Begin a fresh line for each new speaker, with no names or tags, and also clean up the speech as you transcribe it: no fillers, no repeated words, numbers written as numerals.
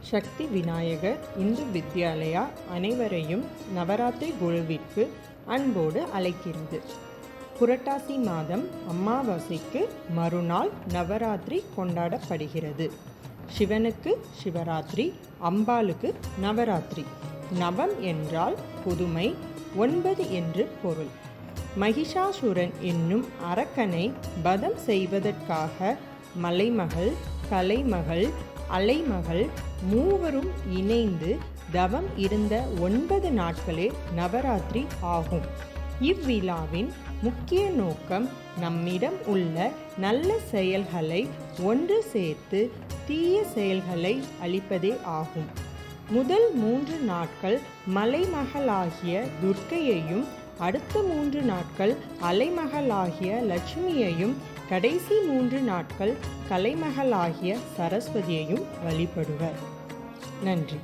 சக்தி விநாயகர் இந்து வித்யாலயா அனைவரையும் நவராத்திரி குழுவிற்கு அன்போடு அழைக்கிறது. புரட்டாசி மாதம் அமாவாசைக்கு மறுநாள் நவராத்திரி கொண்டாடப்படுகிறது. சிவனுக்கு சிவராத்திரி, அம்பாளுக்கு நவராத்திரி. நவம் என்றால் புதுமை, 9 என்று பொருள். மகிஷாசுரன் என்னும் அரக்கனை வதம் செய்வதற்காக மலைமகள், கலைமகள், அலைமகள் மூவரும் இணைந்து தவம் இருந்த 9 நாட்களே நவராத்திரி ஆகும். இவ்விழாவின் முக்கிய நோக்கம் நம்மிடம் உள்ள நல்ல செயல்களை ஒன்று சேர்த்து தீய செயல்களை அழிப்பதே ஆகும். முதல் 3 நாட்கள் மலைமகளாகிய துர்க்கையையும், அடுத்த 3 நாட்கள் அலைமகளாகிய லட்சுமியையும், கடைசி 3 நாட்கள் கலைமகளாகிய சரஸ்வதியையும் வழிபடுவர். நன்றி.